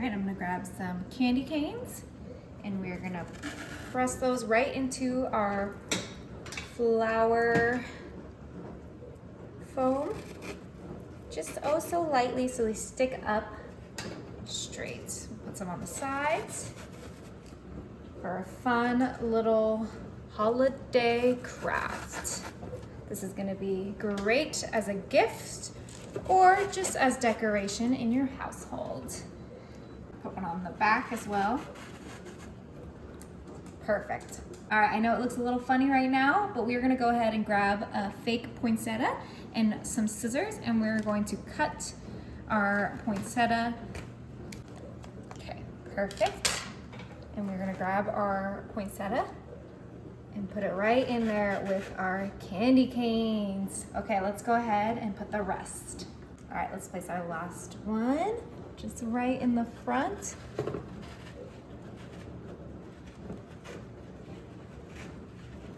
I'm gonna grab some candy canes and we're gonna press those right into our flower foam, just oh so lightly so they stick up straight. Put some on the sides for a fun little holiday craft. This is gonna be great as a gift or just as decoration in your household. Put one on the back as well. Perfect. All right, I know it looks a little funny right now, but we're gonna go ahead and grab a fake poinsettia and some scissors, and we're going to cut our poinsettia. Okay, perfect. And we're gonna grab our poinsettia and put it right in there with our candy canes. Okay, let's go ahead and put the rest. All right, let's place our last one. Just right in the front.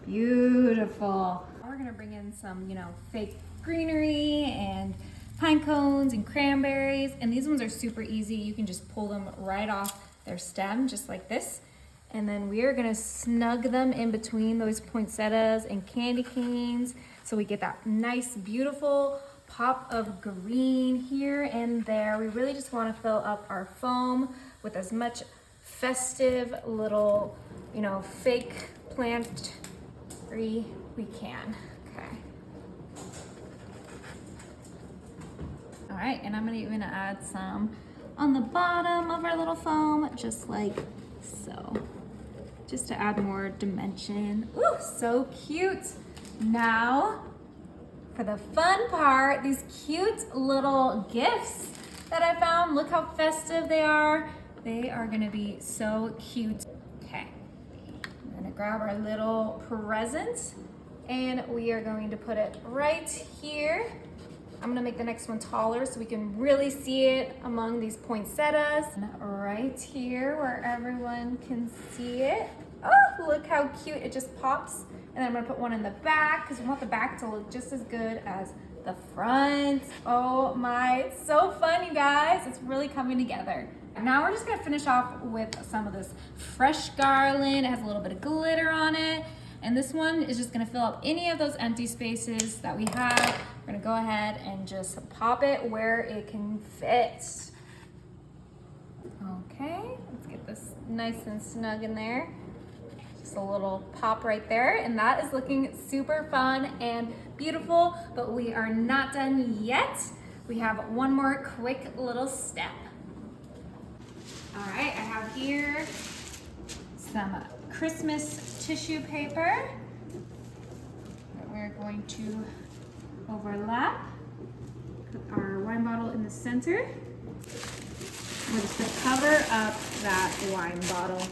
Beautiful. We're gonna bring in some, fake greenery and pine cones and cranberries. And these ones are super easy. You can just pull them right off their stem, just like this. And then we are gonna snug them in between those poinsettias and candy canes. So we get that nice, beautiful pop of green here and there. We really just want to fill up our foam with as much festive little, fake plantry we can. Okay. All right, and I'm gonna add some on the bottom of our little foam, just like so, just to add more dimension. Ooh, so cute. Now, for the fun part, these cute little gifts that I found. Look how festive they are. They are gonna be so cute. Okay, I'm gonna grab our little present and we are going to put it right here. I'm gonna make the next one taller so we can really see it among these poinsettias. Right here where everyone can see it. Oh, look how cute, it just pops. And then I'm gonna put one in the back because we want the back to look just as good as the front. Oh my, it's so fun, you guys. It's really coming together. Now we're just gonna finish off with some of this fresh garland. It has a little bit of glitter on it. And this one is just gonna fill up any of those empty spaces that we have. We're gonna go ahead and just pop it where it can fit. Okay, let's get this nice and snug in there. Just a little pop right there, and that is looking super fun and beautiful, but we are not done yet. We have one more quick little step. All right, I have here some Christmas tissue paper that we're going to overlap. Put our wine bottle in the center. We're just gonna cover up that wine bottle.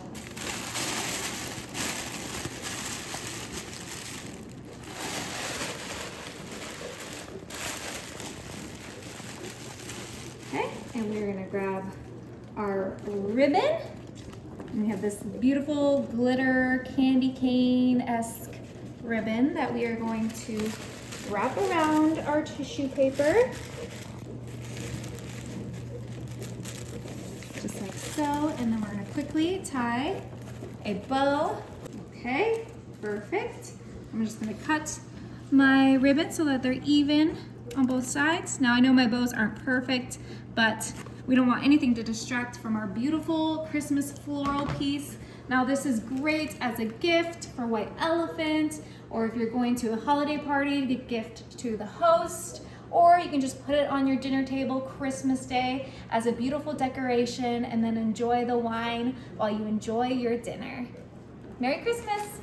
Okay, and we're gonna grab our ribbon. And we have this beautiful glitter candy cane-esque ribbon that we are going to wrap around our tissue paper. Just like so, and then we're gonna quickly tie a bow. Okay, perfect. I'm just gonna cut my ribbon so that they're even on both sides. Now I know my bows aren't perfect, but we don't want anything to distract from our beautiful Christmas floral piece. Now this is great as a gift for White Elephant, or if you're going to a holiday party to gift to the host, or you can just put it on your dinner table Christmas Day as a beautiful decoration and then enjoy the wine while you enjoy your dinner. Merry Christmas!